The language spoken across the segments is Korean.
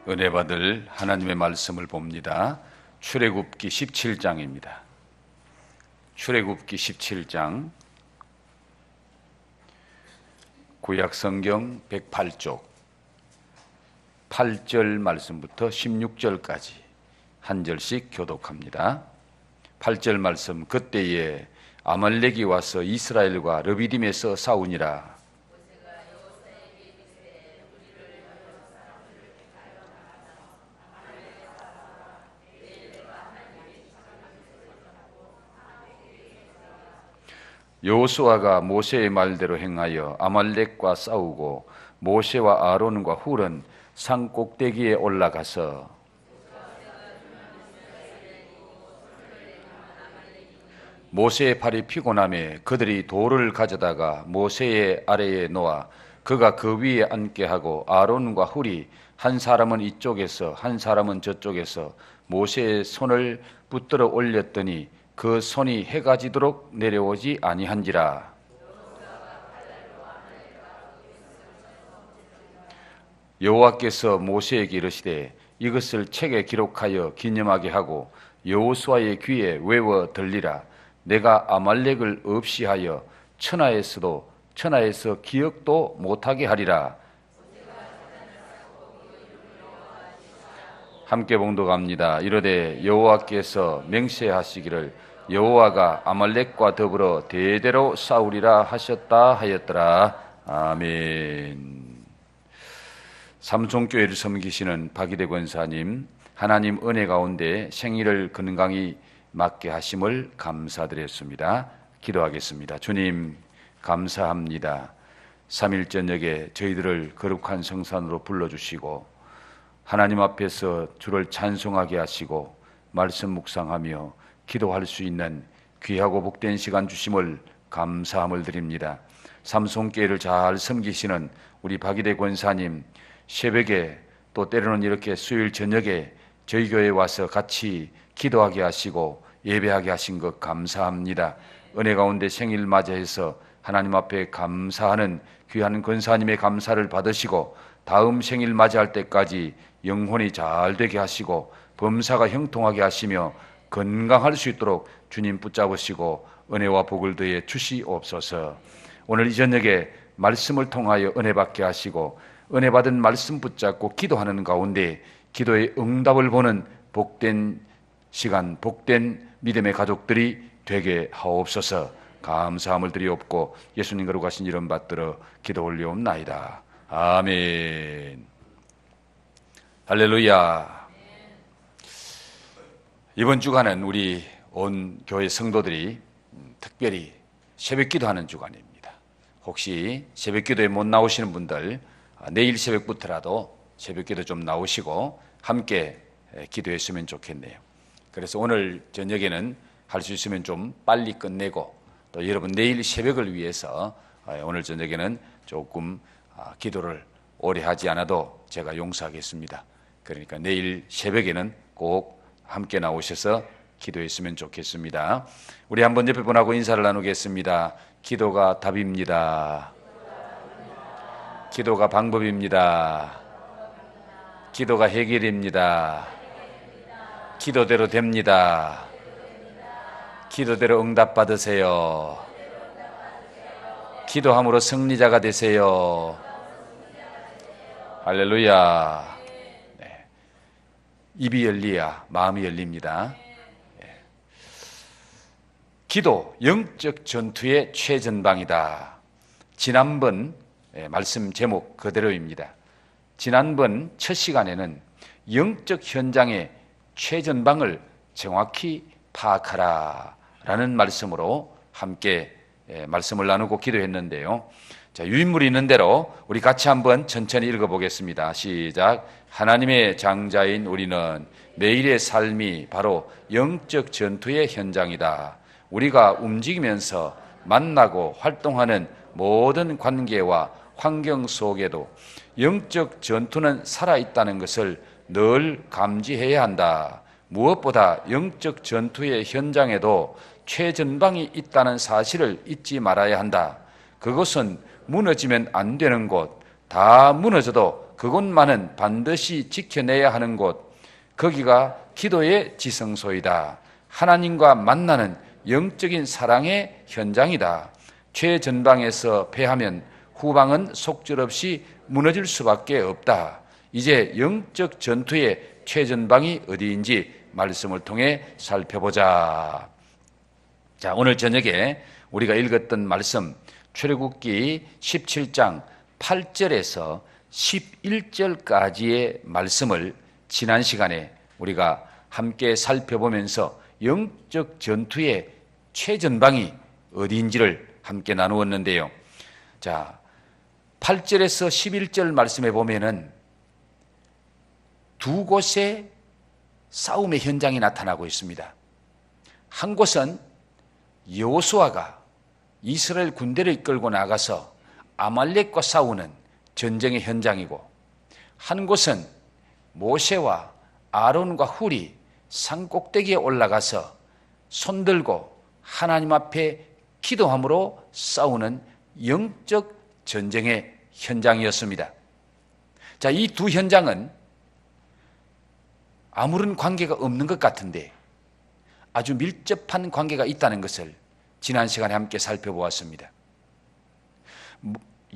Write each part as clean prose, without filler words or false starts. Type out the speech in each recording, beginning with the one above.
은혜 받을 하나님의 말씀을 봅니다. 출애굽기 17장입니다. 출애굽기 17장, 구약성경 108쪽 8절 말씀부터 16절까지 한 절씩 교독합니다. 8절 말씀. 그때에 아말렉이 와서 이스라엘과 르비딤에서 싸우니라. 여호수아가 모세의 말대로 행하여 아말렉과 싸우고 모세와 아론과 훌은 산 꼭대기에 올라가서 모세의 팔이 피곤함에 그들이 돌을 가져다가 모세의 아래에 놓아 그가 그 위에 앉게 하고 아론과 훌이 한 사람은 이쪽에서 한 사람은 저쪽에서 모세의 손을 붙들어 올렸더니 그 손이 해가 지도록 내려오지 아니한지라. 여호와께서 모세에게 이르시되 이것을 책에 기록하여 기념하게 하고 여호수아의 귀에 외워 들리라. 내가 아말렉을 없이 하여 천하에서 기억도 못하게 하리라. 함께 봉독합니다. 이르되 여호와께서 맹세하시기를 여호와가 아말렉과 더불어 대대로 싸우리라 하셨다 하였더라. 아멘. 삼송교회를 섬기시는 박이대 권사님, 하나님 은혜 가운데 생일을 건강히 맞게 하심을 감사드렸습니다. 기도하겠습니다. 주님 감사합니다. 3일 저녁에 저희들을 거룩한 성산으로 불러주시고 하나님 앞에서 주를 찬송하게 하시고 말씀 묵상하며 기도할 수 있는 귀하고 복된 시간 주심을 감사함을 드립니다. 삼송교회를 잘 섬기시는 우리 박이대 권사님, 새벽에 또 때로는 이렇게 수요일 저녁에 저희 교회에 와서 같이 기도하게 하시고 예배하게 하신 것 감사합니다. 은혜 가운데 생일 맞이해서 하나님 앞에 감사하는 귀한 권사님의 감사를 받으시고 다음 생일 맞이할 때까지 영혼이 잘 되게 하시고 범사가 형통하게 하시며 건강할 수 있도록 주님 붙잡으시고 은혜와 복을 더해 주시옵소서. 오늘 이 저녁에 말씀을 통하여 은혜 받게 하시고 은혜 받은 말씀 붙잡고 기도하는 가운데 기도의 응답을 보는 복된 시간, 복된 믿음의 가족들이 되게 하옵소서. 감사함을 드리옵고 예수님 거룩하신 이름 받들어 기도 올리옵나이다. 아멘. 할렐루야. 이번 주간은 우리 온 교회 성도들이 특별히 새벽 기도하는 주간입니다. 혹시 새벽 기도에 못 나오시는 분들 내일 새벽부터라도 새벽 기도 좀 나오시고 함께 기도했으면 좋겠네요. 그래서 오늘 저녁에는 할 수 있으면 좀 빨리 끝내고 또 여러분 내일 새벽을 위해서 오늘 저녁에는 조금 기도를 오래 하지 않아도 제가 용서하겠습니다. 그러니까 내일 새벽에는 꼭 함께 나오셔서 기도했으면 좋겠습니다. 우리 한번 옆에 분하고 인사를 나누겠습니다. 기도가 답입니다. 기도가 방법입니다. 기도가 해결입니다. 기도대로 됩니다. 기도대로 응답받으세요. 기도함으로 승리자가 되세요. 할렐루야. 네. 입이 열리야 마음이 열립니다. 네. 기도, 영적 전투의 최전방이다. 지난번 말씀 제목 그대로입니다. 지난번 첫 시간에는 영적 현장의 최전방을 정확히 파악하라 라는 말씀으로 함께 말씀을 나누고 기도했는데요. 자, 유인물이 있는 대로 우리 같이 한번 천천히 읽어보겠습니다. 시작. 하나님의 장자인 우리는 매일의 삶이 바로 영적 전투의 현장이다. 우리가 움직이면서 만나고 활동하는 모든 관계와 환경 속에도 영적 전투는 살아있다는 것을 늘 감지해야 한다. 무엇보다 영적 전투의 현장에도 최전방이 있다는 사실을 잊지 말아야 한다. 그것은 무너지면 안 되는 곳, 다 무너져도 그곳만은 반드시 지켜내야 하는 곳, 거기가 기도의 지성소이다. 하나님과 만나는 영적인 사랑의 현장이다. 최전방에서 패하면 후방은 속절없이 무너질 수밖에 없다. 이제 영적 전투의 최전방이 어디인지 말씀을 통해 살펴보자. 자, 오늘 저녁에 우리가 읽었던 말씀, 출애굽기 17장 8절에서 11절까지의 말씀을 지난 시간에 우리가 함께 살펴보면서 영적 전투의 최전방이 어디인지를 함께 나누었는데요. 자, 8절에서 11절 말씀에 보면은 두 곳의 싸움의 현장이 나타나고 있습니다. 한 곳은 여호수아가 이스라엘 군대를 이끌고 나가서 아말렉과 싸우는 전쟁의 현장이고, 한 곳은 모세와 아론과 훌이 산꼭대기에 올라가서 손들고 하나님 앞에 기도함으로 싸우는 영적 전쟁의 현장이었습니다. 자, 이 두 현장은 아무런 관계가 없는 것 같은데 아주 밀접한 관계가 있다는 것을 지난 시간에 함께 살펴보았습니다.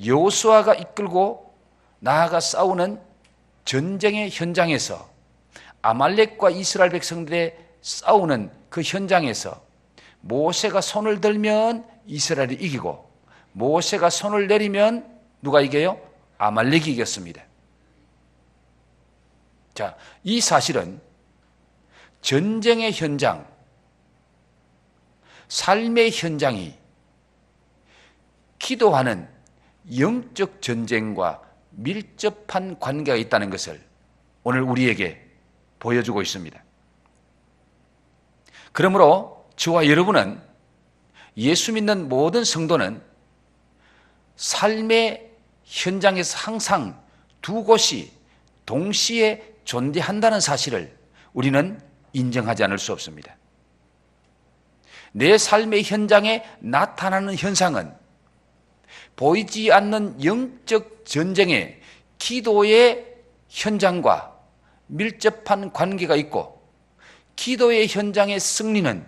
여호수아가 이끌고 나아가 싸우는 전쟁의 현장에서, 아말렉과 이스라엘 백성들의 싸우는 그 현장에서 모세가 손을 들면 이스라엘이 이기고, 모세가 손을 내리면 누가 이겨요? 아말렉이 이겼습니다. 자, 이 사실은 전쟁의 현장, 삶의 현장이 기도하는 영적 전쟁과 밀접한 관계가 있다는 것을 오늘 우리에게 보여주고 있습니다. 그러므로 저와 여러분은, 예수 믿는 모든 성도는 삶의 현장에서 항상 두 곳이 동시에 존재한다는 사실을 우리는 인정하지 않을 수 없습니다. 내 삶의 현장에 나타나는 현상은 보이지 않는 영적 전쟁의 기도의 현장과 밀접한 관계가 있고, 기도의 현장의 승리는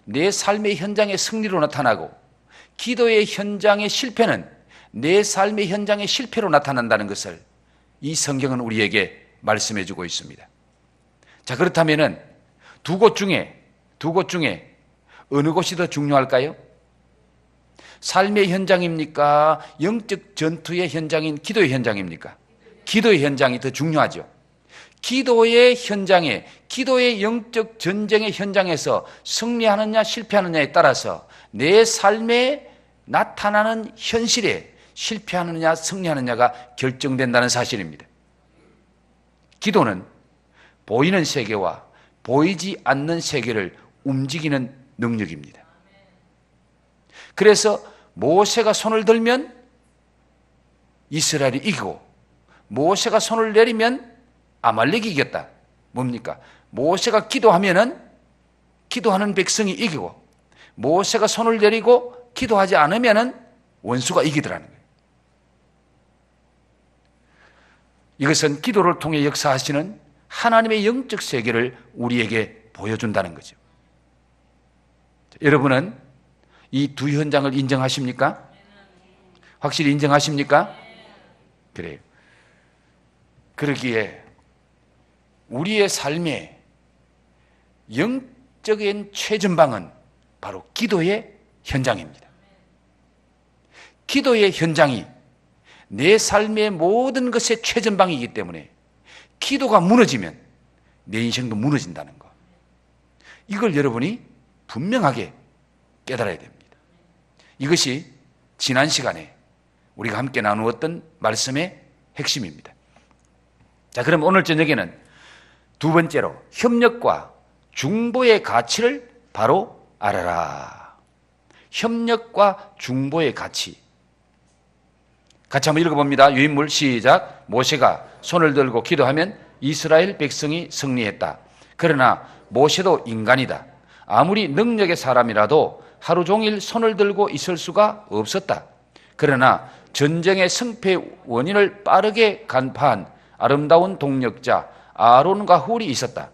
내 삶의 현장의 승리로 나타나고, 기도의 현장의 실패는 내 삶의 현장의 실패로 나타난다는 것을 이 성경은 우리에게 말씀해 주고 있습니다. 자, 그렇다면은 두 곳 중에 어느 곳이 더 중요할까요? 삶의 현장입니까? 영적 전투의 현장인 기도의 현장입니까? 기도의 현장이 더 중요하죠. 기도의 현장에, 기도의 영적 전쟁의 현장에서 승리하느냐 실패하느냐에 따라서 내 삶에 나타나는 현실에 실패하느냐 승리하느냐가 결정된다는 사실입니다. 기도는 보이는 세계와 보이지 않는 세계를 움직이는 능력입니다. 그래서 모세가 손을 들면 이스라엘이 이기고, 모세가 손을 내리면 아말렉이 이겼다. 뭡니까? 모세가 기도하면은 기도하는 백성이 이기고, 모세가 손을 내리고 기도하지 않으면은 원수가 이기더라는 거예요. 이것은 기도를 통해 역사하시는 하나님의 영적 세계를 우리에게 보여준다는 거죠. 여러분은 이 두 현장을 인정하십니까? 확실히 인정하십니까? 그래요. 그러기에 우리의 삶의 영적인 최전방은 바로 기도의 현장입니다. 기도의 현장이 내 삶의 모든 것의 최전방이기 때문에 기도가 무너지면 내 인생도 무너진다는 것, 이걸 여러분이 분명하게 깨달아야 됩니다. 이것이 지난 시간에 우리가 함께 나누었던 말씀의 핵심입니다. 자, 그럼 오늘 저녁에는 두 번째로 협력과 중보의 가치를 바로 알아라. 협력과 중보의 가치. 같이 한번 읽어봅니다. 유인물 시작. 모세가 손을 들고 기도하면 이스라엘 백성이 승리했다. 그러나 모세도 인간이다. 아무리 능력의 사람이라도 하루 종일 손을 들고 있을 수가 없었다. 그러나 전쟁의 승패 원인을 빠르게 간파한 아름다운 동력자 아론과 훌이 있었다.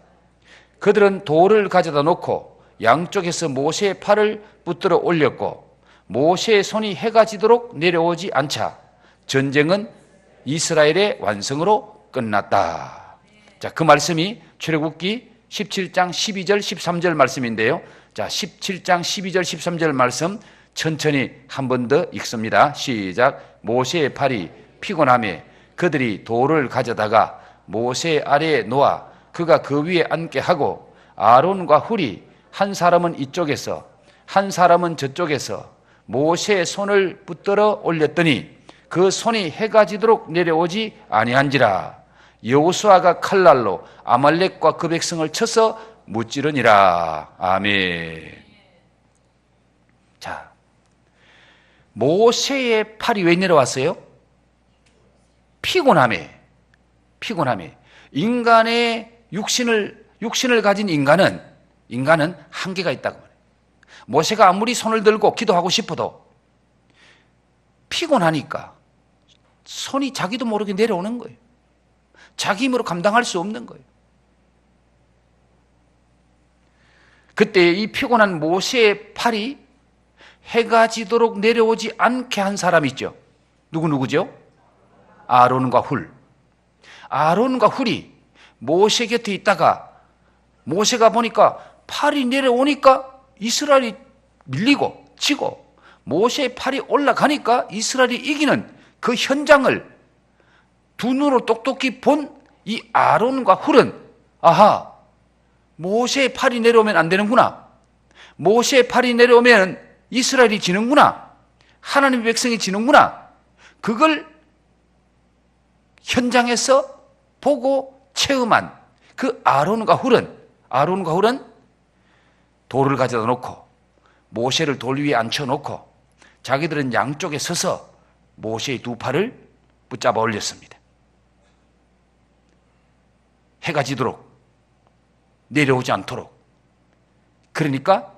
그들은 돌을 가져다 놓고 양쪽에서 모세의 팔을 붙들어 올렸고 모세의 손이 해가 지도록 내려오지 않자 전쟁은 이스라엘의 완성으로 끝났다. 자, 그 말씀이 출애굽기 17장 12절 13절 말씀인데요. 자, 17장 12절 13절 말씀 천천히 한 번 더 읽습니다. 시작. 모세의 팔이 피곤하며 그들이 돌을 가져다가 모세 아래에 놓아 그가 그 위에 앉게 하고 아론과 훌이 한 사람은 이쪽에서 한 사람은 저쪽에서 모세의 손을 붙들어 올렸더니 그 손이 해가 지도록 내려오지 아니한지라. 여호수아가 칼날로 아말렉과 그 백성을 쳐서 무찌르니라. 아멘. 자, 모세의 팔이 왜 내려왔어요? 피곤함에. 인간의 육신을 가진 인간은 한계가 있다고 말해요. 모세가 아무리 손을 들고 기도하고 싶어도 피곤하니까 손이 자기도 모르게 내려오는 거예요. 자기 힘으로 감당할 수 없는 거예요. 그때 이 피곤한 모세의 팔이 해가 지도록 내려오지 않게 한 사람이 있죠. 누구죠? 아론과 훌. 아론과 훌이 모세 곁에 있다가 모세가 보니까 팔이 내려오니까 이스라엘이 밀리고 지고 모세의 팔이 올라가니까 이스라엘이 이기는 그 현장을 두 눈으로 똑똑히 본 이 아론과 훌은 아하, 모세의 팔이 내려오면 안 되는구나. 모세의 팔이 내려오면 이스라엘이 지는구나. 하나님의 백성이 지는구나. 그걸 현장에서 보고 체험한 그 아론과 훌은 돌을 가져다 놓고 모세를 돌 위에 앉혀놓고 자기들은 양쪽에 서서 모세의 두 팔을 붙잡아 올렸습니다. 해가 지도록 내려오지 않도록. 그러니까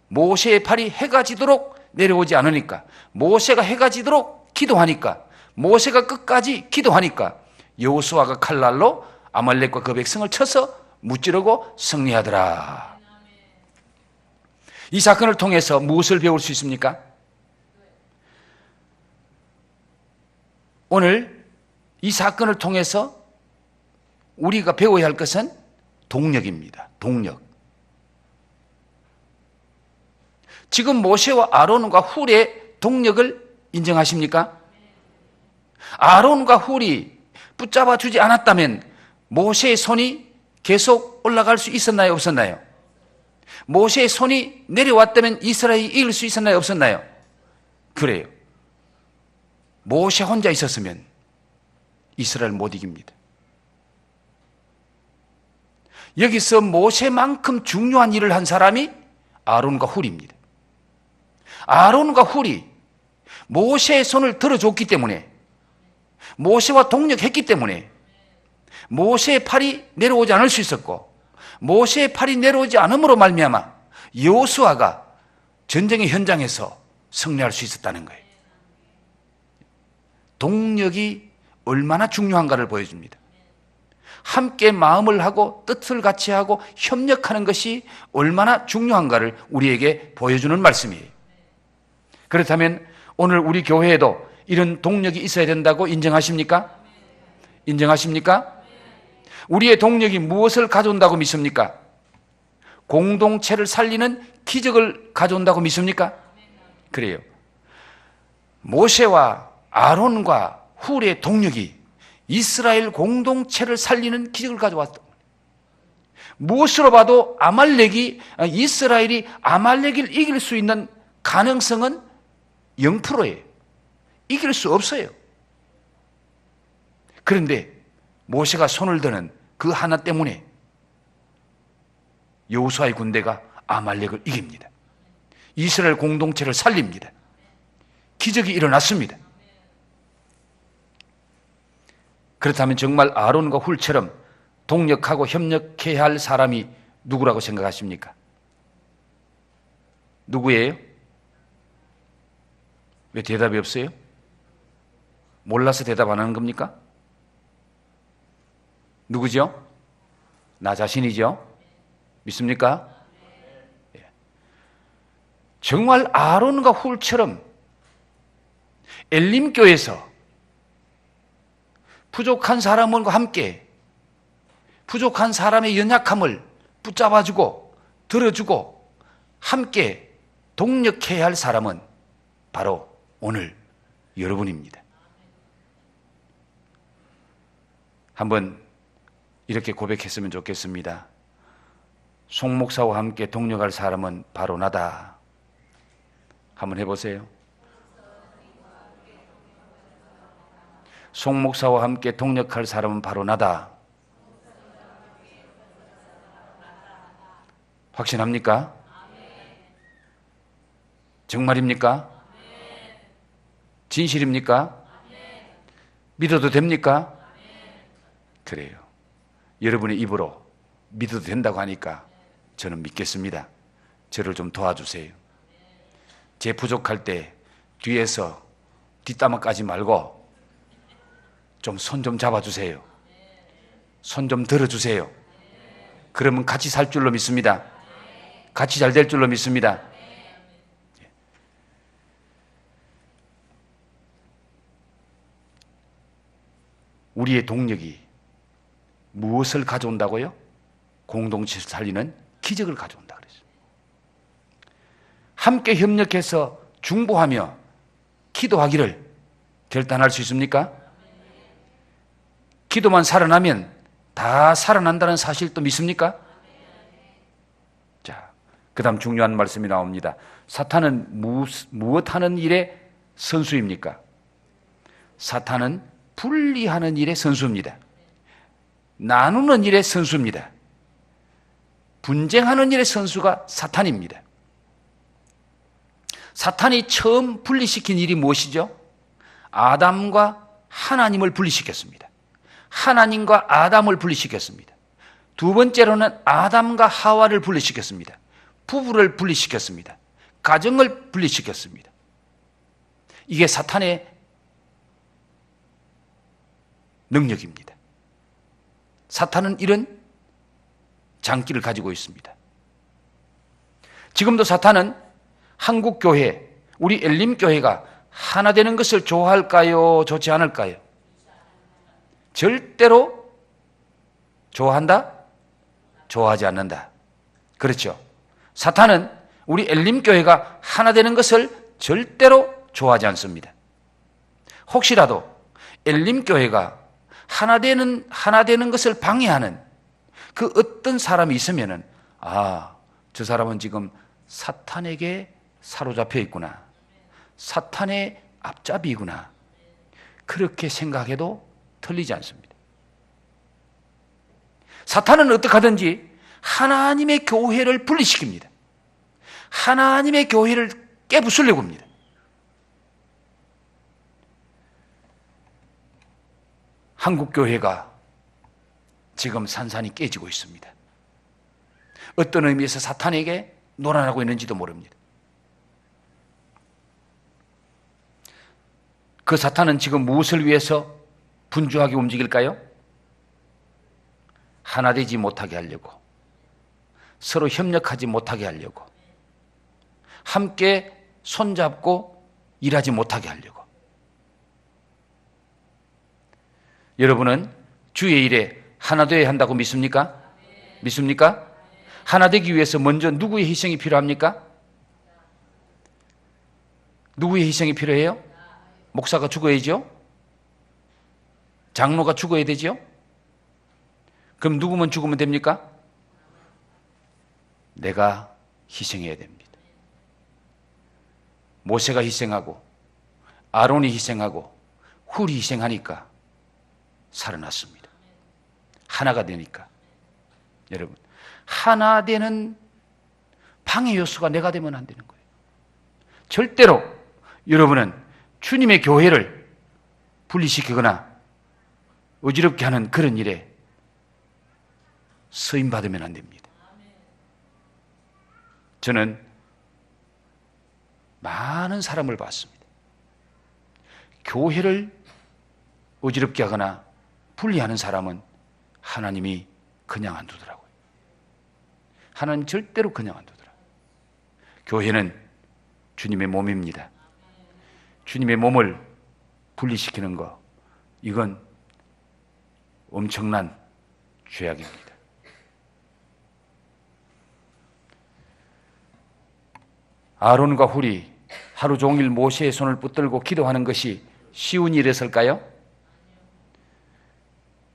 모세의 팔이 해가 지도록 내려오지 않으니까 모세가 해가 지도록 기도하니까 모세가 끝까지 기도하니까 여호수아가 칼날로 아말렉과 그 백성을 쳐서 무찌르고 승리하더라. 이 사건을 통해서 무엇을 배울 수 있습니까? 오늘 이 사건을 통해서 우리가 배워야 할 것은 동력입니다. 동력. 지금 모세와 아론과 훌의 동력을 인정하십니까? 아론과 훌이 붙잡아 주지 않았다면 모세의 손이 계속 올라갈 수 있었나요? 없었나요? 모세의 손이 내려왔다면 이스라엘이 이길 수 있었나요? 없었나요? 그래요. 모세 혼자 있었으면 이스라엘 못 이깁니다. 여기서 모세만큼 중요한 일을 한 사람이 아론과 훌입니다. 아론과 훌이 모세의 손을 들어줬기 때문에 모세와 동력했기 때문에 모세의 팔이 내려오지 않을 수 있었고 모세의 팔이 내려오지 않음으로 말미암아 여호수아가 전쟁의 현장에서 승리할 수 있었다는 거예요. 동력이 얼마나 중요한가를 보여줍니다. 함께 마음을 하고 뜻을 같이 하고 협력하는 것이 얼마나 중요한가를 우리에게 보여주는 말씀이에요. 그렇다면 오늘 우리 교회에도 이런 동력이 있어야 된다고 인정하십니까? 인정하십니까? 우리의 동력이 무엇을 가져온다고 믿습니까? 공동체를 살리는 기적을 가져온다고 믿습니까? 그래요. 모세와 아론과 훌의 동력이 이스라엘 공동체를 살리는 기적을 가져왔다. 무엇으로 봐도 이스라엘이 아말렉을 이길 수 있는 가능성은 0%예요. 이길 수 없어요. 그런데 모세가 손을 드는 그 하나 때문에 여호수아의 군대가 아말렉을 이깁니다. 이스라엘 공동체를 살립니다. 기적이 일어났습니다. 그렇다면 정말 아론과 훌처럼 동력하고 협력해야 할 사람이 누구라고 생각하십니까? 누구예요? 왜 대답이 없어요? 몰라서 대답 안 하는 겁니까? 누구죠? 나 자신이죠? 믿습니까? 예. 정말 아론과 훌처럼 엘림교에서 부족한 사람과 함께 부족한 사람의 연약함을 붙잡아주고 들어주고 함께 동력해야 할 사람은 바로 오늘 여러분입니다. 한번 이렇게 고백했으면 좋겠습니다. 송 목사와 함께 동력할 사람은 바로 나다. 한번 해보세요. 송 목사와 함께 동력할 사람은 바로 나다. 확신합니까? 정말입니까? 진실입니까? 믿어도 됩니까? 그래요. 여러분의 입으로 믿어도 된다고 하니까 저는 믿겠습니다. 저를 좀 도와주세요. 제 부족할 때 뒤에서 뒷담화 까지 말고 좀 손 좀 잡아주세요. 손 좀 들어주세요. 그러면 같이 살 줄로 믿습니다. 같이 잘 될 줄로 믿습니다. 우리의 동력이 무엇을 가져온다고요? 공동체를 살리는 기적을 가져온다 그랬어요. 함께 협력해서 중보하며 기도하기를 결단할 수 있습니까? 기도만 살아나면 다 살아난다는 사실도 믿습니까? 자, 그 다음 중요한 말씀이 나옵니다. 사탄은 무엇 하는 일에 선수입니까? 사탄은 분리하는 일의 선수입니다. 나누는 일의 선수입니다. 분쟁하는 일의 선수가 사탄입니다. 사탄이 처음 분리시킨 일이 무엇이죠? 아담과 하나님을 분리시켰습니다. 하나님과 아담을 분리시켰습니다. 두 번째로는 아담과 하와를 분리시켰습니다. 부부를 분리시켰습니다. 가정을 분리시켰습니다. 이게 사탄의 능력입니다. 사탄은 이런 장기를 가지고 있습니다. 지금도 사탄은 한국교회, 우리 엘림교회가 하나 되는 것을 좋아할까요? 좋지 않을까요? 절대로 좋아한다? 좋아하지 않는다. 그렇죠? 사탄은 우리 엘림교회가 하나 되는 것을 절대로 좋아하지 않습니다. 혹시라도 엘림교회가 하나 되는 것을 방해하는 그 어떤 사람이 있으면은, 저 사람은 지금 사탄에게 사로잡혀 있구나. 사탄의 앞잡이구나. 그렇게 생각해도 틀리지 않습니다. 사탄은 어떻게 하든지 하나님의 교회를 분리시킵니다. 하나님의 교회를 깨부수려고 합니다. 한국교회가 지금 산산이 깨지고 있습니다. 어떤 의미에서 사탄에게 놀아나고 있는지도 모릅니다. 그 사탄은 지금 무엇을 위해서 분주하게 움직일까요? 하나 되지 못하게 하려고, 서로 협력하지 못하게 하려고, 함께 손잡고 일하지 못하게 하려고. 여러분은 주의 일에 하나 되어야 한다고 믿습니까? 믿습니까? 하나 되기 위해서 먼저 누구의 희생이 필요합니까? 누구의 희생이 필요해요? 목사가 죽어야죠? 장로가 죽어야 되죠? 그럼 누구만 죽으면 됩니까? 내가 희생해야 됩니다. 모세가 희생하고 아론이 희생하고 훌이 희생하니까 살아났습니다. 하나가 되니까. 여러분, 하나 되는 방해 요소가 내가 되면 안 되는 거예요. 절대로 여러분은 주님의 교회를 분리시키거나 어지럽게 하는 그런 일에 쓰임받으면 안 됩니다. 저는 많은 사람을 봤습니다. 교회를 어지럽게 하거나 분리하는 사람은 하나님이 그냥 안 두더라고요. 하나님 절대로 그냥 안 두더라고요. 교회는 주님의 몸입니다. 주님의 몸을 분리시키는 거, 이건 엄청난 죄악입니다. 아론과 훌이 하루 종일 모세의 손을 붙들고 기도하는 것이 쉬운 일이었을까요?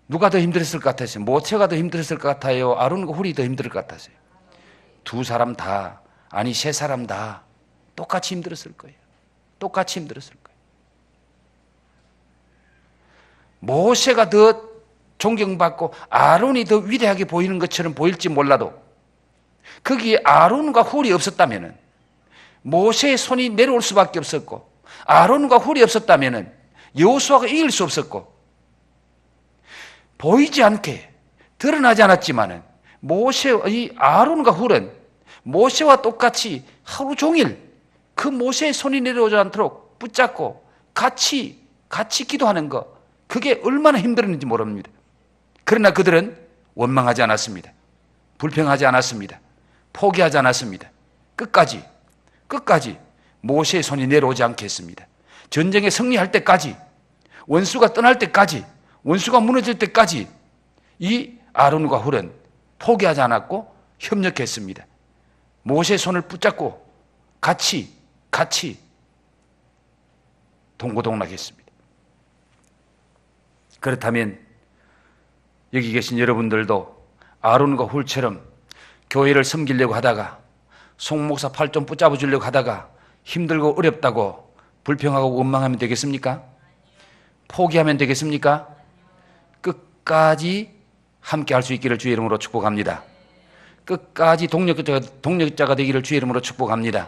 누가 더 힘들었을 것 같았어요? 모세가 더 힘들었을 것 같아요? 아론과 훌이 더 힘들 것 같았어요? 두 사람 다, 아니 세 사람 다 똑같이 힘들었을 거예요. 똑같이 힘들었을 거예요. 모세가 더 존경받고 아론이 더 위대하게 보이는 것처럼 보일지 몰라도 거기에 아론과 훌이 없었다면, 모세의 손이 내려올 수밖에 없었고 아론과 훌이 없었다면 여호수아가 이길 수 없었고, 보이지 않게 드러나지 않았지만 이 아론과 훌은 모세와 똑같이 하루 종일 그 모세의 손이 내려오지 않도록 붙잡고 같이 기도하는 것, 그게 얼마나 힘들었는지 모릅니다. 그러나 그들은 원망하지 않았습니다. 불평하지 않았습니다. 포기하지 않았습니다. 끝까지 모세의 손이 내려오지 않게 했습니다. 전쟁에 승리할 때까지, 원수가 떠날 때까지, 원수가 무너질 때까지 이 아론과 훌은 포기하지 않았고 협력했습니다. 모세의 손을 붙잡고 같이 동고동락했습니다. 그렇다면 여기 계신 여러분들도 아론과 훌처럼 교회를 섬기려고 하다가, 송 목사 팔 좀 붙잡아 주려고 하다가 힘들고 어렵다고 불평하고 원망하면 되겠습니까? 포기하면 되겠습니까? 끝까지 함께 할 수 있기를 주의 이름으로 축복합니다. 끝까지 동력자가 되기를 주의 이름으로 축복합니다.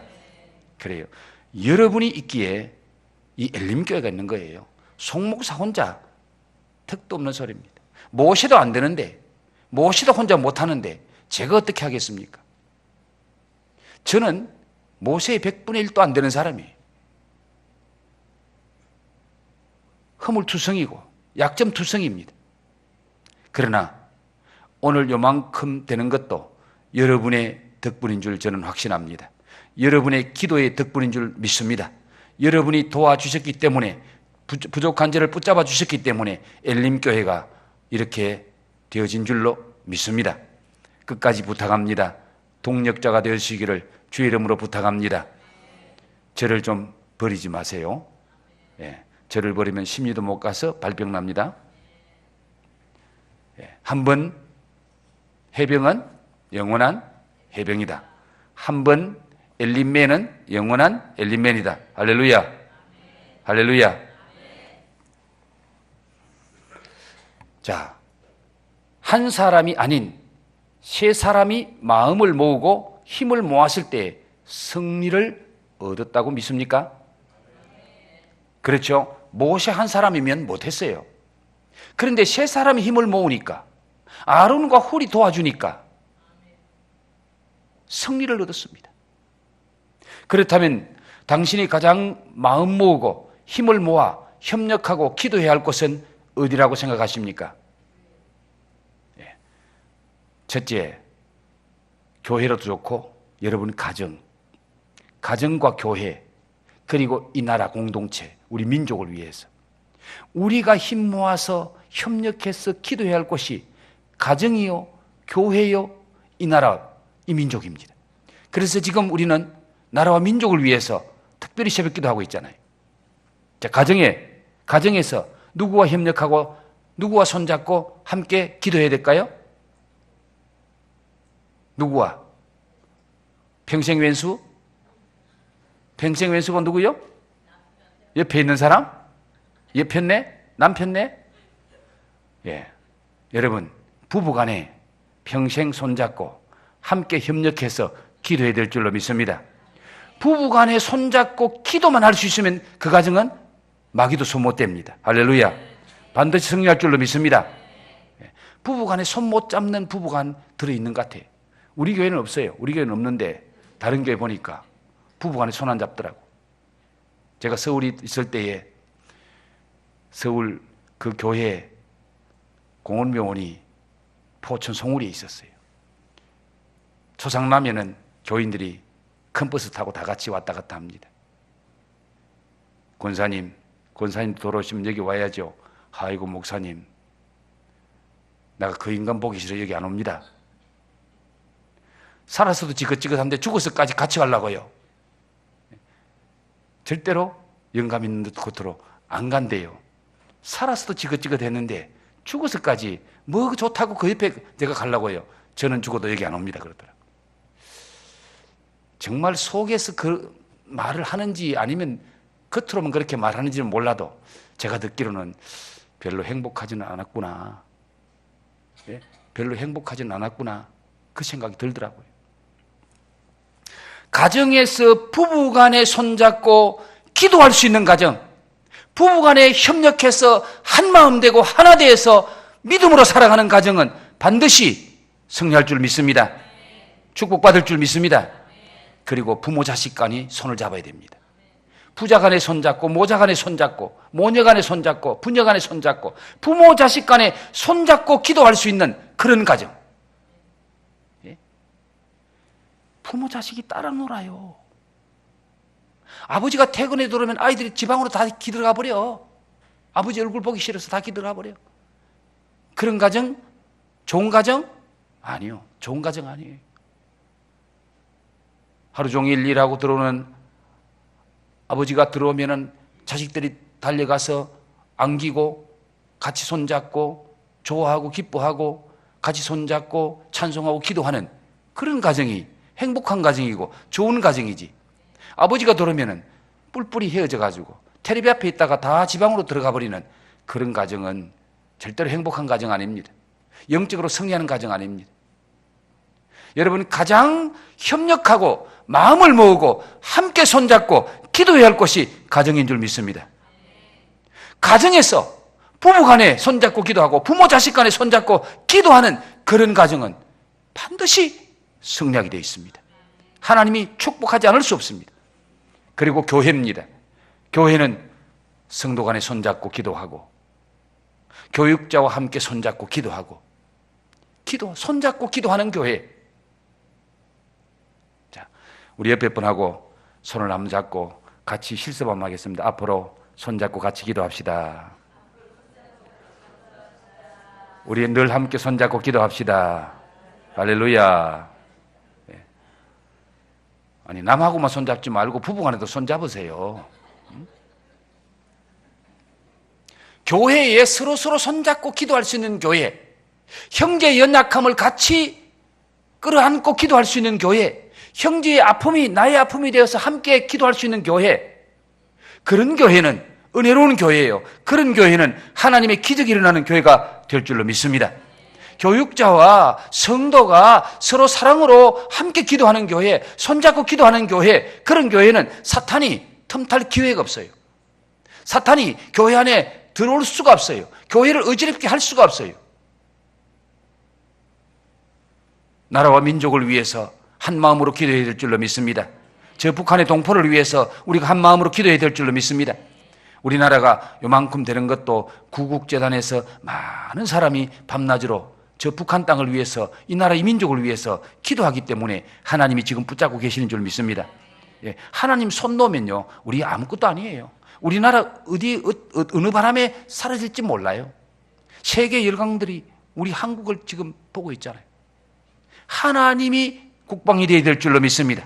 그래요. 여러분이 있기에 이 엘림교회가 있는 거예요. 송 목사 혼자 턱도 없는 소리입니다. 모셔도 안 되는데, 모셔도 혼자 못하는데 제가 어떻게 하겠습니까? 저는 모세의 100분의 1도 안 되는 사람이에요. 허물투성이고 약점투성입니다. 그러나 오늘 요만큼 되는 것도 여러분의 덕분인 줄 저는 확신합니다. 여러분의 기도의 덕분인 줄 믿습니다. 여러분이 도와주셨기 때문에, 부족한 저를 붙잡아 주셨기 때문에 엘림교회가 이렇게 되어진 줄로 믿습니다. 끝까지 부탁합니다. 동력자가 되시기를 주의 이름으로 부탁합니다. 저를 좀 버리지 마세요. 예, 저를 버리면 심리도 못 가서 발병 납니다. 예, 한번 해병은 영원한 해병이다. 한 번 엘림맨은 영원한 엘림맨이다. 할렐루야. 할렐루야. 자, 한 사람이 아닌 세 사람이 마음을 모으고 힘을 모았을 때 승리를 얻었다고 믿습니까? 그렇죠. 모세 한 사람이면 못했어요. 그런데 세 사람이 힘을 모으니까, 아론과 훌이 도와주니까 승리를 얻었습니다. 그렇다면 당신이 가장 마음 모으고 힘을 모아 협력하고 기도해야 할 곳은 어디라고 생각하십니까? 첫째, 교회로도 좋고 여러분 가정과 교회, 그리고 이 나라 공동체, 우리 민족을 위해서 우리가 힘 모아서 협력해서 기도해야 할 곳이 가정이요, 교회요, 이 나라, 이 민족입니다. 그래서 지금 우리는 나라와 민족을 위해서 특별히 새벽 기도하고 있잖아요. 자, 가정에서 누구와 협력하고 누구와 손잡고 함께 기도해야 될까요? 누구와? 평생 왼수? 평생 왼수가 누구요? 옆에 있는 사람? 옆편네? 남편네? 예. 여러분, 부부간에 평생 손잡고 함께 협력해서 기도해야 될 줄로 믿습니다. 부부간에 손잡고 기도만 할 수 있으면 그 가정은 마귀도 손 못 댑니다. 할렐루야. 반드시 승리할 줄로 믿습니다. 부부간에 손 못 잡는 부부간 들어있는 것 같아요. 우리 교회는 없어요. 우리 교회는 없는데 다른 교회 보니까 부부간에 손 안 잡더라고. 제가 서울에 있을 때에 서울 그 교회 공원병원이 포천 송우리에 있었어요. 초상나면은 교인들이 큰 버스 타고 다 같이 왔다 갔다 합니다. 권사님 돌아오시면 여기 와야죠. 아이고 목사님, 내가 그 인간 보기 싫어 여기 안 옵니다. 살아서도 지긋지긋한데 죽어서까지 같이 가려고요. 절대로 영감 있는 곳으로 안 간대요. 살아서도 지긋지긋했는데 죽어서까지 뭐 좋다고 그 옆에 내가 가려고요. 저는 죽어도 여기 안 옵니다 그러더라고요. 정말 속에서 그 말을 하는지 아니면 겉으로만 그렇게 말하는지는 몰라도 제가 듣기로는 별로 행복하지는 않았구나. 예? 별로 행복하지는 않았구나. 그 생각이 들더라고요. 가정에서 부부간에 손잡고 기도할 수 있는 가정, 부부간에 협력해서 한마음 되고 하나 되어서 믿음으로 살아가는 가정은 반드시 승리할 줄 믿습니다. 축복받을 줄 믿습니다. 그리고 부모 자식 간이 손을 잡아야 됩니다. 부자 간에 손잡고 모자 간에 손잡고 모녀 간에 손잡고 부녀 간에 손잡고 부모 자식 간에 손잡고 기도할 수 있는 그런 가정. 예? 부모 자식이 따라 놀아요. 아버지가 퇴근해 들어오면 아이들이 지방으로 다 기들어가 버려. 아버지 얼굴 보기 싫어서 다 기들어가 버려. 그런 가정? 좋은 가정? 아니요. 좋은 가정 아니에요. 하루 종일 일하고 들어오는 아버지가 들어오면은 자식들이 달려가서 안기고 같이 손잡고 좋아하고 기뻐하고 같이 손잡고 찬송하고 기도하는 그런 가정이 행복한 가정이고 좋은 가정이지. 아버지가 들어오면은 뿔뿔이 헤어져 가지고 텔레비 앞에 있다가 다 지방으로 들어가 버리는 그런 가정은 절대로 행복한 가정 아닙니다. 영적으로 승리하는 가정 아닙니다. 여러분, 가장 협력하고 마음을 모으고 함께 손잡고 기도해야 할 것이 가정인 줄 믿습니다. 가정에서 부부간에 손잡고 기도하고 부모 자식 간에 손잡고 기도하는 그런 가정은 반드시 승리하게 되어 있습니다. 하나님이 축복하지 않을 수 없습니다. 그리고 교회입니다. 교회는 성도 간에 손잡고 기도하고 교육자와 함께 손잡고 기도하고 손잡고 기도하는 교회. 자, 우리 옆에 분하고 손을 한번 잡고 같이 실습 한번 하겠습니다. 앞으로 손잡고 같이 기도합시다. 우리 늘 함께 손잡고 기도합시다. 할렐루야. 네. 아니, 남하고만 손잡지 말고 부부간에도 손잡으세요. 교회에 서로 손잡고 기도할 수 있는 교회, 형제의 연약함을 같이 끌어안고 기도할 수 있는 교회, 형제의 아픔이 나의 아픔이 되어서 함께 기도할 수 있는 교회, 그런 교회는 은혜로운 교회예요. 그런 교회는 하나님의 기적이 일어나는 교회가 될 줄로 믿습니다. 교육자와 성도가 서로 사랑으로 함께 기도하는 교회, 손잡고 기도하는 교회, 그런 교회는 사탄이 틈탈 기회가 없어요. 사탄이 교회 안에 들어올 수가 없어요. 교회를 어지럽게 할 수가 없어요. 나라와 민족을 위해서 한 마음으로 기도해야 될 줄로 믿습니다. 저 북한의 동포를 위해서 우리가 한 마음으로 기도해야 될 줄로 믿습니다. 우리나라가 요만큼 되는 것도 구국재단에서 많은 사람이 밤낮으로 저 북한 땅을 위해서 이 나라 이 민족을 위해서 기도하기 때문에 하나님이 지금 붙잡고 계시는 줄 믿습니다. 예, 하나님 손 놓으면요 우리 아무것도 아니에요. 우리나라 어느 바람에 사라질지 몰라요. 세계 열강들이 우리 한국을 지금 보고 있잖아요. 하나님이 국방이 되어야 될 줄로 믿습니다.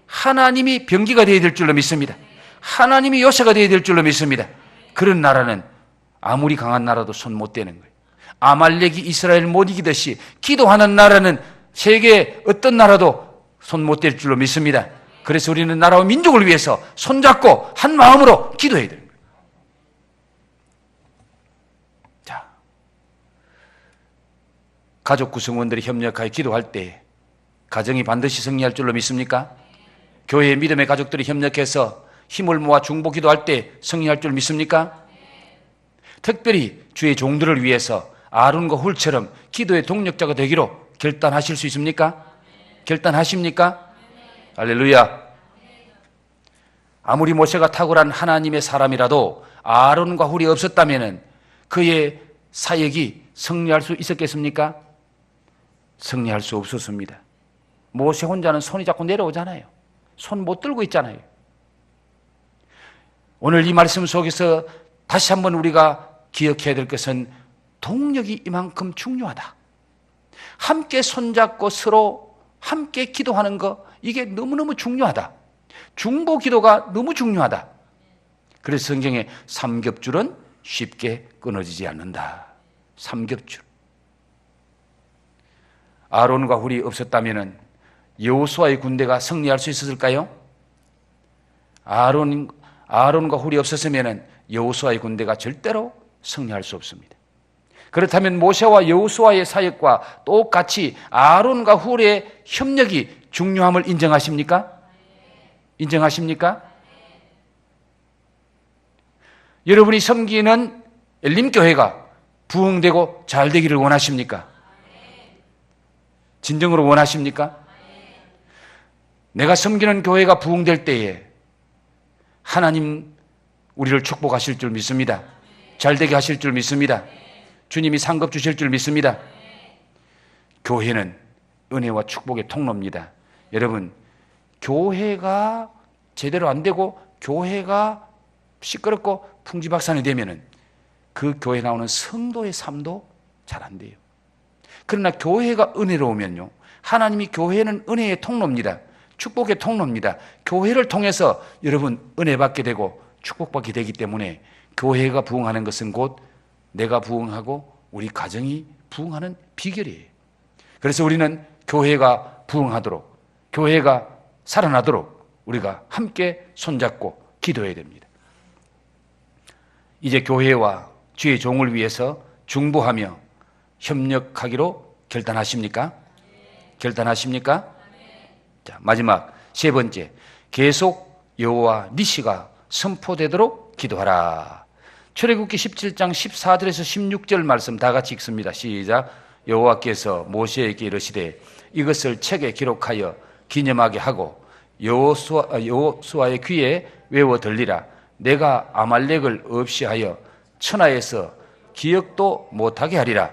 하나님이 병기가 되어야 될 줄로 믿습니다. 하나님이 요새가 되어야 될 줄로 믿습니다. 그런 나라는 아무리 강한 나라도 손 못 대는 거예요. 아말렉이 이스라엘 못 이기듯이 기도하는 나라는 세계 어떤 나라도 손 못 댈 줄로 믿습니다. 그래서 우리는 나라와 민족을 위해서 손잡고 한 마음으로 기도해야 되는 거예요. 자, 가족 구성원들이 협력하여 기도할 때 가정이 반드시 승리할 줄로 믿습니까? 교회의 믿음의 가족들이 협력해서 힘을 모아 중보 기도할 때 승리할 줄 믿습니까? 특별히 주의 종들을 위해서 아론과 훌처럼 기도의 동력자가 되기로 결단하실 수 있습니까? 결단하십니까? 할렐루야. 아무리 모세가 탁월한 하나님의 사람이라도 아론과 훌이 없었다면 그의 사역이 승리할 수 있었겠습니까? 승리할 수 없었습니다. 모세 혼자는 손이 자꾸 내려오잖아요. 손 못 들고 있잖아요. 오늘 이 말씀 속에서 다시 한번 우리가 기억해야 될 것은 동력이 이만큼 중요하다. 함께 손잡고 서로 함께 기도하는 것, 이게 너무너무 중요하다. 중보 기도가 너무 중요하다. 그래서 성경에 삼겹줄은 쉽게 끊어지지 않는다. 삼겹줄. 아론과 훌이 없었다면 여호수아의 군대가 승리할 수 있었을까요? 아론과 훌이 없었으면 여호수아의 군대가 절대로 승리할 수 없습니다. 그렇다면 모세와 여호수아의 사역과 똑같이 아론과 훌의 협력이 중요함을 인정하십니까? 인정하십니까? 여러분이 섬기는 엘림교회가 부흥되고 잘 되기를 원하십니까? 진정으로 원하십니까? 내가 섬기는 교회가 부흥될 때에 하나님 우리를 축복하실 줄 믿습니다. 잘 되게 하실 줄 믿습니다. 주님이 상급 주실 줄 믿습니다. 교회는 은혜와 축복의 통로입니다. 여러분, 교회가 제대로 안 되고 교회가 시끄럽고 풍지박산이 되면은 그 교회에 나오는 성도의 삶도 잘 안 돼요. 그러나 교회가 은혜로우면요, 하나님이 교회는 은혜의 통로입니다. 축복의 통로입니다. 교회를 통해서 여러분 은혜 받게 되고 축복받게 되기 때문에 교회가 부흥하는 것은 곧 내가 부흥하고 우리 가정이 부흥하는 비결이에요. 그래서 우리는 교회가 부흥하도록, 교회가 살아나도록 우리가 함께 손잡고 기도해야 됩니다. 이제 교회와 주의 종을 위해서 중보하며 협력하기로 결단하십니까? 결단하십니까? 자, 마지막 세 번째, 계속 여호와 니시가 선포되도록 기도하라. 출애굽기 17장 14절에서 16절 말씀 다 같이 읽습니다. 시작. 여호와께서 모세에게 이르시되 이것을 책에 기록하여 기념하게 하고 여호수아의 귀에 외워 들리라. 내가 아말렉을 없이 하여 천하에서 기억도 못하게 하리라.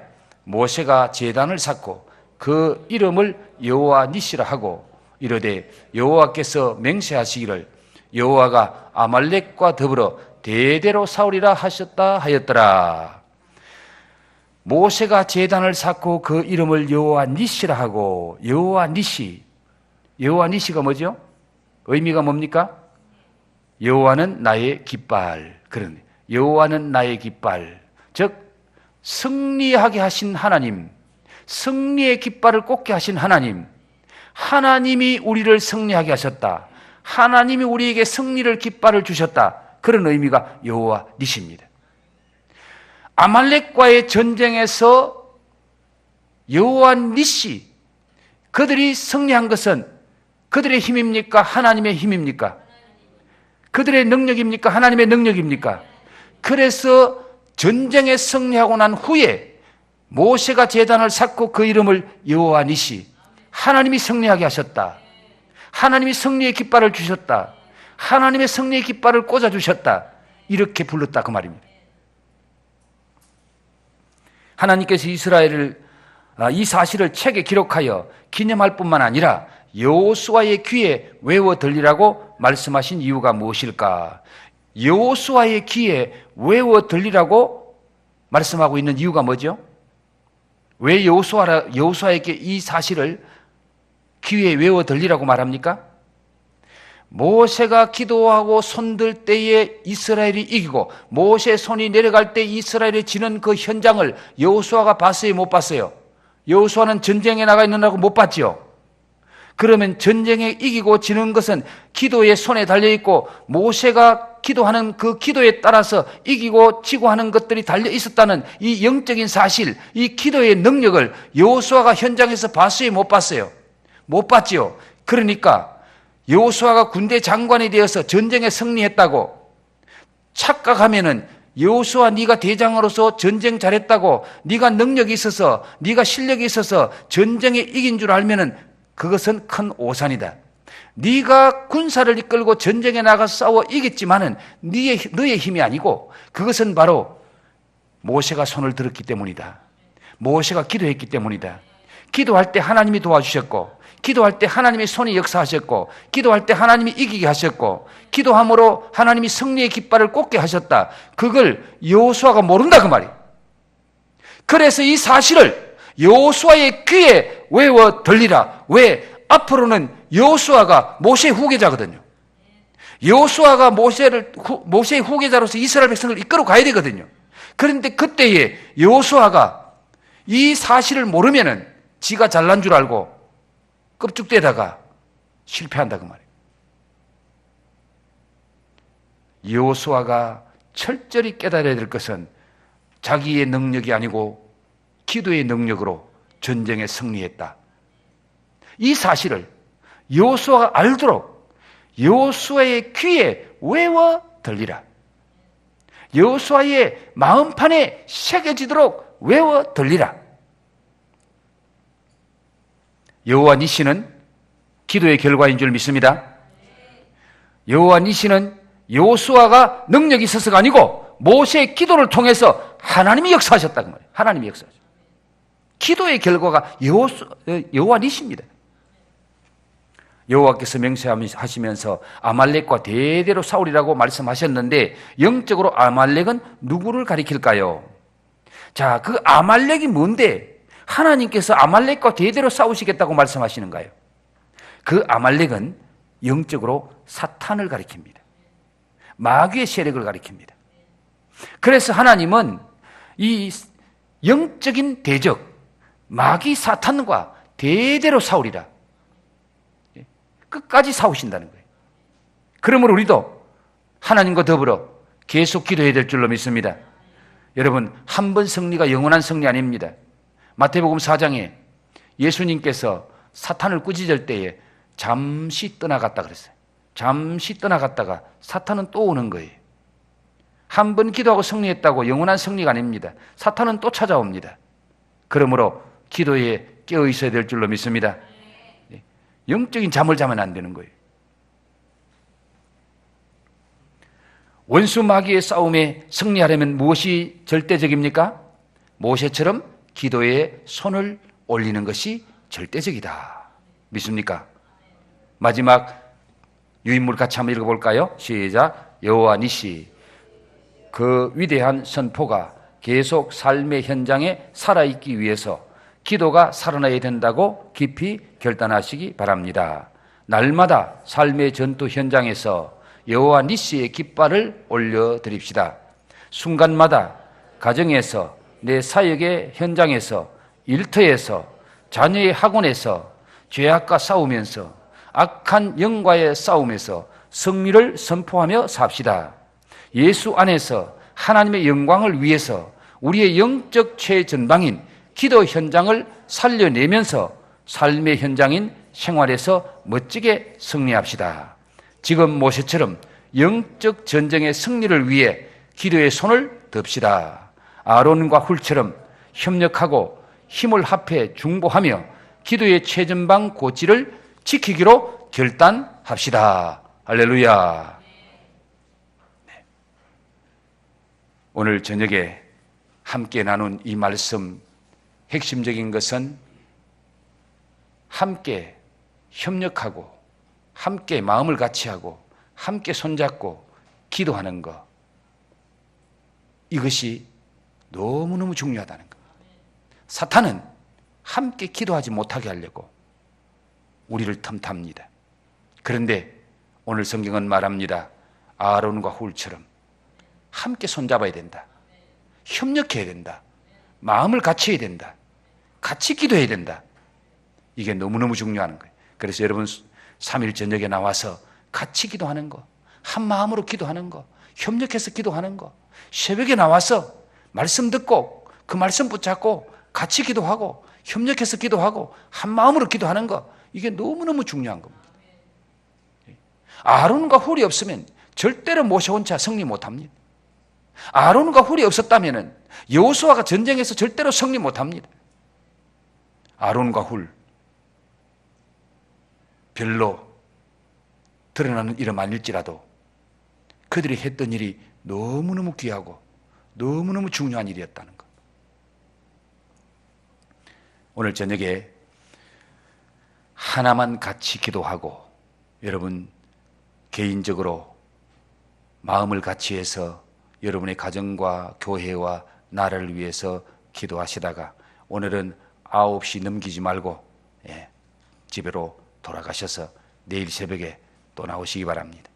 모세가 제단을 쌓고 그 이름을 여호와 니시라 하고 이르되 여호와께서 맹세하시기를 여호와가 아말렉과 더불어 대대로 싸우리라 하셨다 하였더라. 모세가 제단을 쌓고 그 이름을 여호와 니시라 하고, 여호와 니시가 뭐죠? 의미가 뭡니까? 여호와는 나의 깃발. 그런 여호와는 나의 깃발, 즉 승리하게 하신 하나님, 승리의 깃발을 꽂게 하신 하나님, 하나님이 우리를 승리하게 하셨다. 하나님이 우리에게 승리를 깃발을 주셨다. 그런 의미가 여호와 니시입니다. 아말렉과의 전쟁에서 여호와 니시, 그들이 승리한 것은 그들의 힘입니까? 하나님의 힘입니까? 그들의 능력입니까? 하나님의 능력입니까? 그래서 전쟁에 승리하고 난 후에 모세가 제단을 쌓고 그 이름을 여호와 니시, 하나님이 승리하게 하셨다. 하나님이 승리의 깃발을 주셨다. 하나님의 승리의 깃발을 꽂아주셨다. 이렇게 불렀다 그 말입니다. 하나님께서 이 사실을 책에 기록하여 기념할 뿐만 아니라 여호수아의 귀에 외워 들리라고 말씀하신 이유가 무엇일까? 여호수아의 귀에 외워 들리라고 말씀하고 있는 이유가 뭐죠? 왜 여호수아에게 이 사실을 귀에 외워 들리라고 말합니까? 모세가 기도하고 손들 때에 이스라엘이 이기고 모세 손이 내려갈 때 이스라엘이 지는 그 현장을 여호수아가 봤어요, 못 봤어요? 여호수아는 전쟁에 나가 있느라고 못 봤죠. 그러면 전쟁에 이기고 지는 것은 기도의 손에 달려있고 모세가 기도하는 그 기도에 따라서 이기고 지고 하는 것들이 달려 있었다는 이 영적인 사실, 이 기도의 능력을 여호수아가 현장에서 봤어요, 못 봤어요? 못 봤지요. 그러니까 여호수아가 군대 장관이 되어서 전쟁에 승리했다고 착각하면은 여호수아 네가 대장으로서 전쟁 잘했다고, 네가 능력이 있어서, 네가 실력이 있어서 전쟁에 이긴 줄 알면은 그것은 큰 오산이다. 네가 군사를 이끌고 전쟁에 나가 싸워 이겼지만은 너의 힘이 아니고 그것은 바로 모세가 손을 들었기 때문이다. 모세가 기도했기 때문이다. 기도할 때 하나님이 도와주셨고, 기도할 때 하나님의 손이 역사하셨고, 기도할 때 하나님이 이기게 하셨고, 기도함으로 하나님이 승리의 깃발을 꽂게 하셨다. 그걸 여호수아가 모른다 그 말이에요. 그래서 이 사실을 여호수아의 귀에 외워 들리라. 왜? 앞으로는 여호수아가 모세의 후계자거든요. 여호수아가 모세의 후계자로서 이스라엘 백성을 이끌어 가야 되거든요. 그런데 그때에 여호수아가 이 사실을 모르면은 지가 잘난 줄 알고 껍죽대다가 실패한다 그 말이에요. 여호수아가 철저히 깨달아야 될 것은 자기의 능력이 아니고 기도의 능력으로 전쟁에 승리했다. 이 사실을 여호수아가 알도록 여호수아의 귀에 외워 들리라. 여호수아의 마음판에 새겨지도록 외워 들리라. 여호와 니시는 기도의 결과인 줄 믿습니다. 여호와 니시는 여호수아가 능력이 있어서가 아니고 모세의 기도를 통해서 하나님이 역사하셨다는 거예요. 하나님이 역사하셨어요. 기도의 결과가 여호와 니시입니다. 여호와께서 맹세하시면서 아말렉과 대대로 싸우리라고 말씀하셨는데 영적으로 아말렉은 누구를 가리킬까요? 자, 그 아말렉이 뭔데 하나님께서 아말렉과 대대로 싸우시겠다고 말씀하시는가요? 그 아말렉은 영적으로 사탄을 가리킵니다. 마귀의 세력을 가리킵니다. 그래서 하나님은 이 영적인 대적, 마귀 사탄과 대대로 싸우리라. 끝까지 싸우신다는 거예요. 그러므로 우리도 하나님과 더불어 계속 기도해야 될 줄로 믿습니다. 여러분, 한 번 승리가 영원한 승리 아닙니다. 마태복음 4장에 예수님께서 사탄을 꾸짖을 때에 잠시 떠나갔다 그랬어요. 잠시 떠나갔다가 사탄은 또 오는 거예요. 한 번 기도하고 승리했다고 영원한 승리가 아닙니다. 사탄은 또 찾아옵니다. 그러므로 기도에 깨어 있어야 될 줄로 믿습니다. 영적인 잠을 자면 안 되는 거예요. 원수 마귀의 싸움에 승리하려면 무엇이 절대적입니까? 모세처럼 기도에 손을 올리는 것이 절대적이다. 믿습니까? 마지막 유인물 같이 한번 읽어볼까요? 시작. 여호와 니시. 그 위대한 선포가 계속 삶의 현장에 살아있기 위해서 기도가 살아나야 된다고 깊이 결단하시기 바랍니다. 날마다 삶의 전투 현장에서 여호와 니시의 깃발을 올려드립시다. 순간마다 가정에서, 내 사역의 현장에서, 일터에서, 자녀의 학원에서 죄악과 싸우면서, 악한 영과의 싸움에서 승리를 선포하며 삽시다. 예수 안에서 하나님의 영광을 위해서 우리의 영적 최전방인 기도 현장을 살려내면서 삶의 현장인 생활에서 멋지게 승리합시다. 지금 모세처럼 영적 전쟁의 승리를 위해 기도의 손을 듭시다. 아론과 훌처럼 협력하고 힘을 합해 중보하며 기도의 최전방 고지를 지키기로 결단합시다. 할렐루야. 네. 오늘 저녁에 함께 나눈 이 말씀 핵심적인 것은 함께 협력하고 함께 마음을 같이 하고 함께 손잡고 기도하는 것, 이것이 너무너무 중요하다는 것. 사탄은 함께 기도하지 못하게 하려고 우리를 틈탑니다. 그런데 오늘 성경은 말합니다. 아론과 훌처럼 함께 손잡아야 된다. 협력해야 된다. 마음을 같이 해야 된다. 같이 기도해야 된다. 이게 너무너무 중요한 거예요. 그래서 여러분 3일 저녁에 나와서 같이 기도하는 거, 한 마음으로 기도하는 거, 협력해서 기도하는 거, 새벽에 나와서 말씀 듣고 그 말씀 붙잡고 같이 기도하고 협력해서 기도하고 한 마음으로 기도하는 거, 이게 너무너무 중요한 겁니다. 아론과 훌이 없으면 절대로 모세 혼자 승리 못합니다. 아론과 훌이 없었다면 여호수아가 전쟁에서 절대로 승리 못합니다. 아론과 훌, 별로 드러나는 이름 아닐지라도 그들이 했던 일이 너무너무 귀하고 너무너무 중요한 일이었다는 것. 오늘 저녁에 하나만 같이 기도하고 여러분 개인적으로 마음을 같이 해서 여러분의 가정과 교회와 나라를 위해서 기도하시다가 오늘은 9시 넘기지 말고 집으로 돌아가셔서 내일 새벽에 또 나오시기 바랍니다.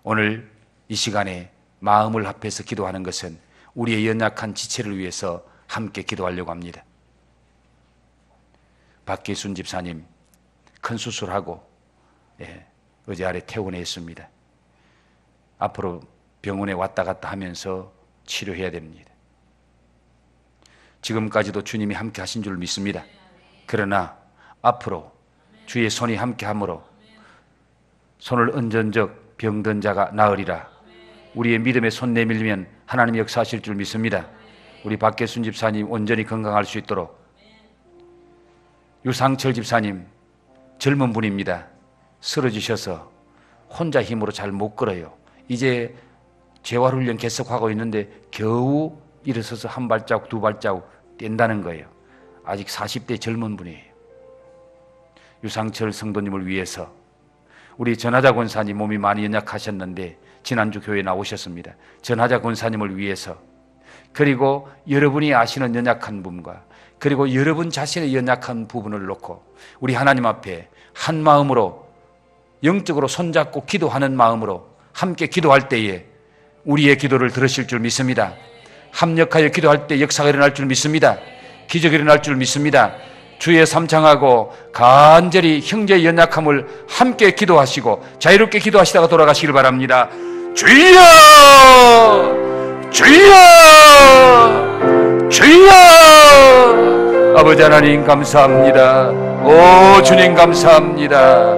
오늘 이 시간에 마음을 합해서 기도하는 것은 우리의 연약한 지체를 위해서 함께 기도하려고 합니다. 박계순 집사님 큰 수술하고 의제 아래 퇴원했습니다. 앞으로 병원에 왔다 갔다 하면서 치료해야 됩니다. 지금까지도 주님이 함께 하신 줄 믿습니다. 그러나 앞으로 주의 손이 함께 함으로 손을 얹은 적 병든 자가 나으리라. 우리의 믿음의 손 내밀면 하나님이 역사하실 줄 믿습니다. 우리 박계순 집사님 온전히 건강할 수 있도록. 유상철 집사님 젊은 분입니다. 쓰러지셔서 혼자 힘으로 잘 못 걸어요. 이제 재활훈련 계속하고 있는데 겨우 일어서서 한 발자국 두 발자국 뛴다는 거예요. 아직 40대 젊은 분이에요. 유상철 성도님을 위해서 우리 전하자 권사님 몸이 많이 연약하셨는데 지난주 교회에 나오셨습니다. 전하자 권사님을 위해서, 그리고 여러분이 아시는 연약한 부분과 그리고 여러분 자신의 연약한 부분을 놓고 우리 하나님 앞에 한 마음으로 영적으로 손잡고 기도하는 마음으로 함께 기도할 때에 우리의 기도를 들으실 줄 믿습니다. 합력하여 기도할 때 역사가 일어날 줄 믿습니다. 기적이 일어날 줄 믿습니다. 주의 삼창하고 간절히 형제의 연약함을 함께 기도하시고 자유롭게 기도하시다가 돌아가시길 바랍니다. 주여! 주여! 주여! 아버지 하나님 감사합니다. 오 주님 감사합니다.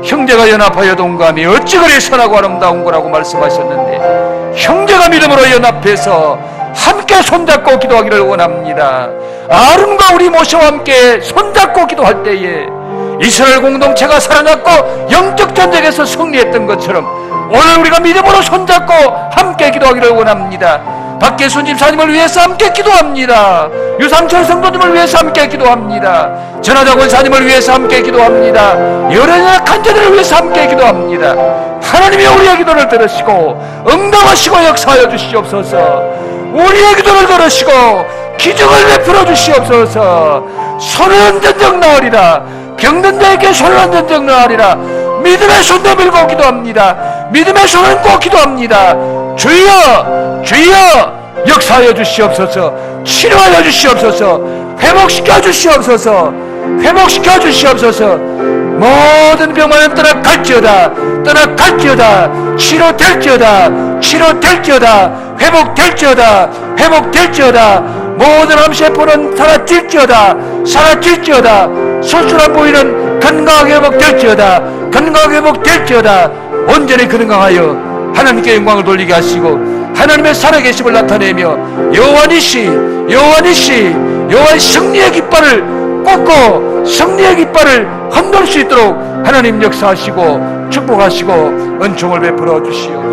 형제가 연합하여 동감이 어찌 그리 선하고 아름다운 거라고 말씀하셨는데 형제가 믿음으로 연합해서 함께 손잡고 기도하기를 원합니다. 아론과 우리 모세와 함께 손잡고 기도할 때에 이스라엘 공동체가 살아났고 영적 전쟁에서 승리했던 것처럼 오늘 우리가 믿음으로 손잡고 함께 기도하기를 원합니다. 박계순 집사님을 위해서 함께 기도합니다. 유상철 성도님을 위해서 함께 기도합니다. 전하자 권사님을 위해서 함께 기도합니다. 여러 연약한 자들을 위해서 함께 기도합니다. 하나님이 우리의 기도를 들으시고 응답하시고 역사하여 주시옵소서. 우리의 기도를 들으시고 기적을 베풀어 주시옵소서. 손을 얹은 적 나으리라. 병든 자에게 손을 얹은 적 나으리라. 믿음의 손 내밀고 기도합니다. 믿음의 손을 얹고 기도합니다. 주여 주여 역사하여 주시옵소서. 치료하여 주시옵소서. 회복시켜 주시옵소서. 회복시켜 주시옵소서. 모든 병만은 떠나갈지어다. 떠나갈지어다. 치료될지어다. 치료될지어다. 회복될지어다. 회복될지어다. 모든 암세포는 사라질지어다. 사라질지어다. 수술한 부위는 건강하게 회복될지어다. 건강하게 회복될지어다. 온전히 건강하여 하나님께 영광을 돌리게 하시고 하나님의 살아계심을 나타내며 여호와니시 여호와니시 여호와의 승리의 깃발을 꽂고 승리의 깃발을 흔들 수 있도록 하나님 역사하시고 축복하시고 은총을 베풀어 주시옵소서.